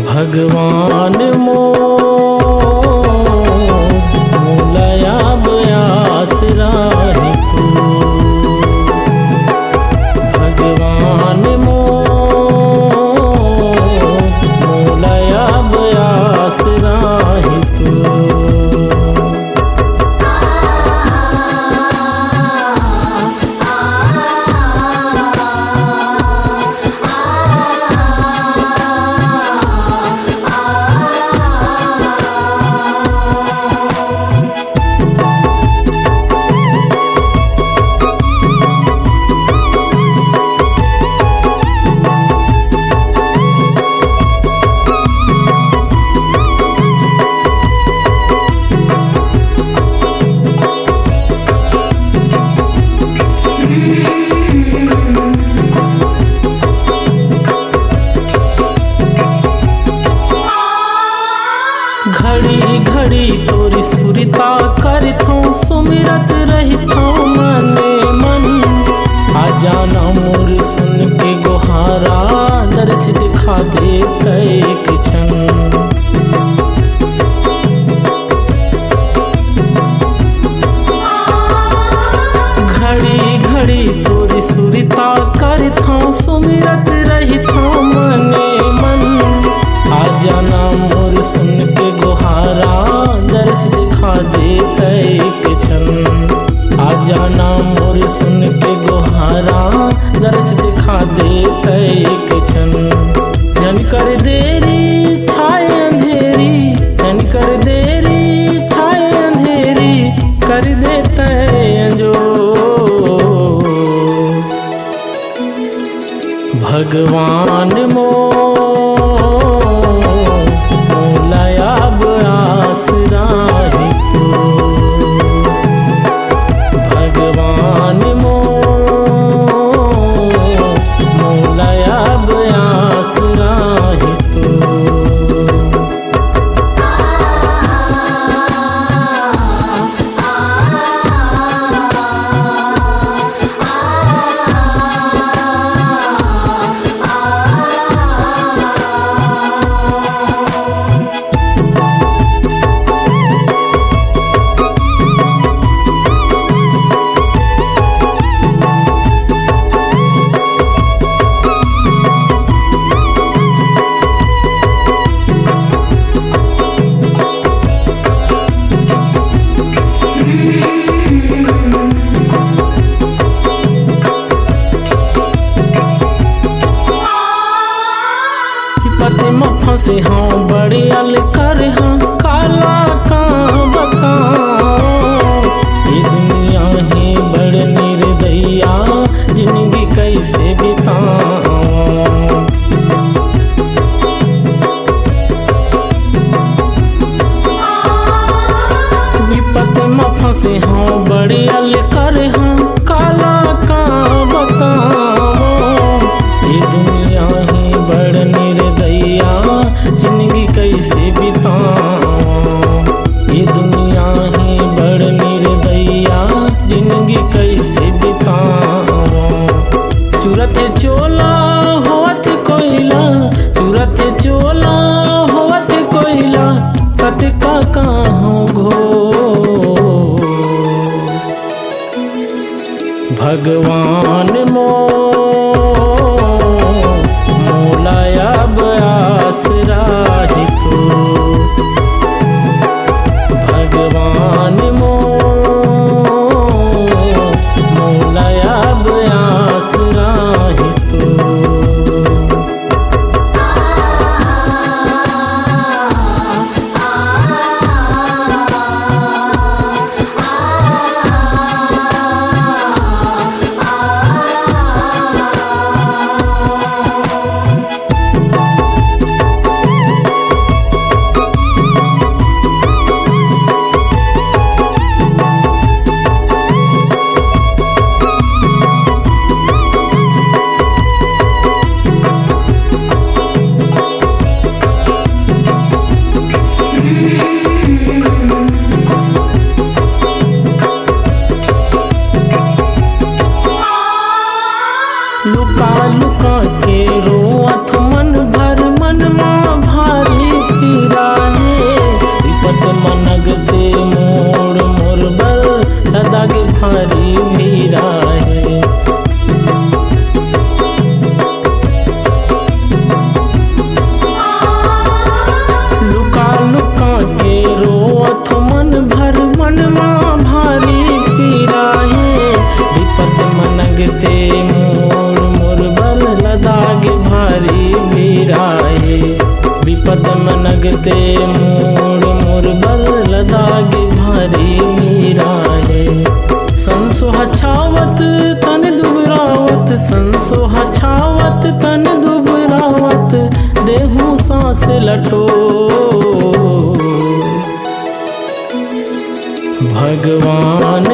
भगवान मोलया बयास राही तू। भगवान मोलया बयास राही तू। घड़ी घड़ी तोरी सुरता करथो सुमिरत रहिथो मने मन। आ जाना मोर सुन के गोहारा दर्श दिखा दे एक क्षण। घड़ी घड़ी तोरी सुरता करथो सुमिरत रहिथो मने मन। आ जाना मोर सुन के गोहारा दर्श दिखा दे एक क्षण। आ जाना मोर सुन के गोहारा दर्श दिखा दे एक क्षण। जन कर देरी छाए अंधेरी, जन कर देरी छाए अंधेरी कर देते जो। भगवान मोलया बयास राही तू। भगवान मोलया बयास राही तू। पति में फंसे हाँ बड़े अल कर हाँ काला का बताओ। ये दुनिया ही बड़ निर्दया जिंदगी कैसे बिताओ। विपत में फंसे हाँ बड़े अल कर हाँ काला का बताओ। ये दुनिया ही बड़ निर्दया जिंदगी कैसे बिताओ। ये दुनिया ही बड़ निर्दया जिंदगी कैसे बिताओ। चूरत चोला होत कोयला, चूरत चोला होत कोयला कत का कहाँ घो। भगवान मोलया बयास राही तू। भगवान मोलया बयास राही तू। पद्म नगते मूड़ मुरबल लदागे भारी मीरा है। संसोह छावत तन दुबरावत, संसोह छावत तन दुबरावत, देहूं सांस लटो। भगवान